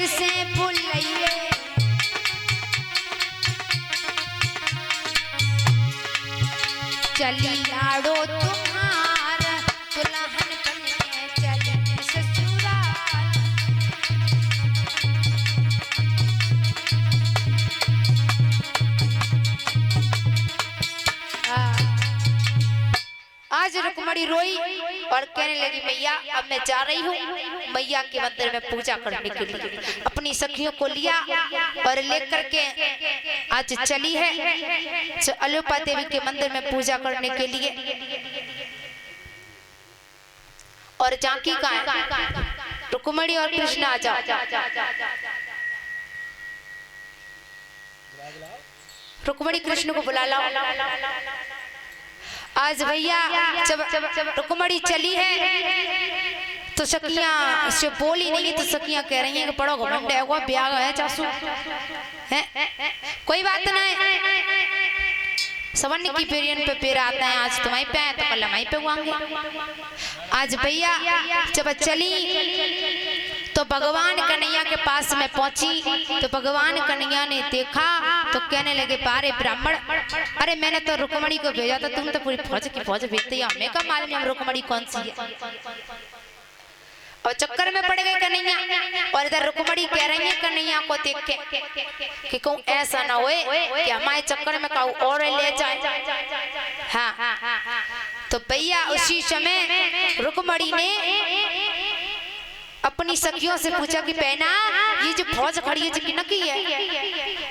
फिर से भूलिए चली लाड़ो तुम्हार दुल्हन बनने चली ससुराल। आज रुक्मणी रोई और कहने लगी मैया अब मैं जा रही हूँ मैया के मंदिर में पूजा करने के लिए। अपनी सखियों को लिया और लेकर के आज चली है अलोपा देवी के मंदिर में पूजा करने के लिए। और जानकी कहाँ है? रुक्मणी और कृष्ण आ जाओ। रुक्मणी कृष्ण को बुला लाओ। आज भैया जब रुक्मणी चली है तो सखियां इससे बोली नहीं तो सखियां कह रही हैं कि बड़ो घमंड है वो ब्याह है चासू है। कोई बात नहीं सवर्ण की पेरियन पे पेड़ आता है आज तुम्हारी पे तो कल हमारी पे हुआंगे। आज भैया जब चली तो भगवान कन्हैया के पास में पहुंची तो भगवान कन्हैया ने देखा तो कहने लगे पारे ब्राह्मण अरे मैंने तो रुक्मणी को भेजा था तुम तो पूरी फौज की फौज भेजते हो हमें का मालूम है रुक्मणी कौन सी है। और चक्कर में पड़ गए कन्हैया और इधर रुक्मणी कह रही है कन्हैया को देख के कि कहूँ ऐसा ना होए कि हमारे चक्कर में कहूँ और ले जाए। हाँ तो भैया उसी समय रुक्मणी ने अपनी सखियों से पूछा कि बहना ये जो फौज खड़ी है जो की है।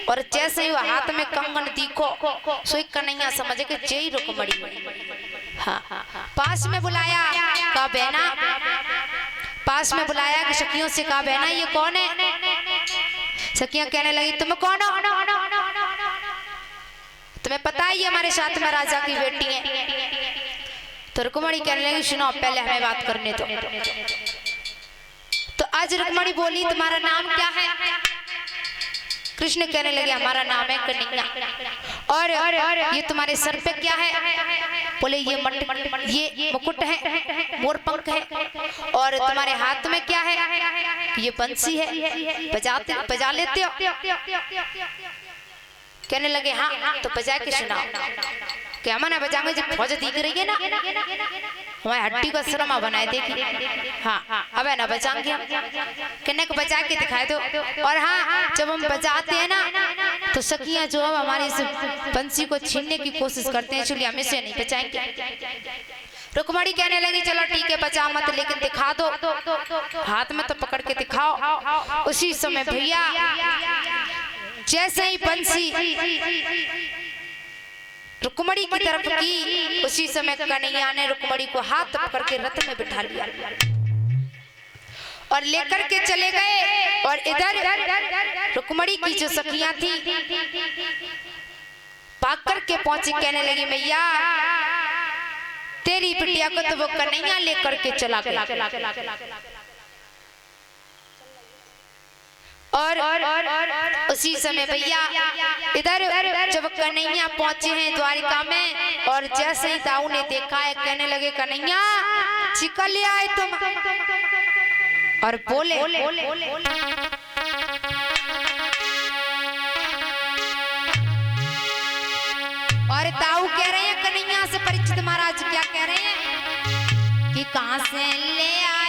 और जैसे ही वो हाथ में कंगन दिखो सोई कन्हैया समझ के जय रुक्मणी। हाँ पास में बुलाया कहा बहना पास में बुलाया कि सखियों से कहा बहना ये कौन है। सखियां कहने लगी तुम कौन हो? तुम्हें पता ही हमारे साथ में राजा की बेटी है। तो रुक्मणी कहने लगी सुनो पहले हमें बात करने दो। तो आज रुक्मणी बोली तुम्हारा नाम क्या है? कृष्ण कहने लगे हमारा नाम है कन्हैया। और ये तुम्हारे सर पे क्या है? बोले ये मुकुट है मोर पंख है। और तुम्हारे हाथ में क्या है? ये बंसी है बजा लेते हो? कहने लगे हाँ तो बजा के सुनाओ। क्या मना बजाएंगे जब फौज दिख रही है ना हमारी हड्डी को शर्मा बनाए देखी। हाँ अब है ना बजाएंगे हम कहने को बजा के दिखाए दो। और हाँ जब हम बजाते हैं ना तो सखियां जो अब हमारी इस बंसी को छीनने की कोशिश करते हैं चलिए हमें से नहीं बचाएंगे। रुक्मणी कहने लगी चलो ठीक है बचा मत लेकिन दिखा दो हाथ में तो पकड़ के दिखाओ। उसी समय भैया जैसे ही बंसी रुक्मणी की तरफ की उसी समय कन्हैया ने रुक्मणी को हाथ पकड़ के रथ में बिठा लिया और लेकर के चले गए। और इधर रुक्मणी की जो सखियां थी भाग करके पहुंची कहने लगी मैया तेरी बिटिया को तो वो कन्हैया लेकर के चला गया। और उसी समय भैया इधर जब कन्हैया पहुंचे हैं द्वारिका में और जैसे ही दाऊ ने देखा है कहने लगे कन्हैया चिकन ले आए तुम। और बोले और दाऊ कह रहे हैं कन्हैया से परिचित महाराज क्या कह रहे हैं कि कहां से ले आए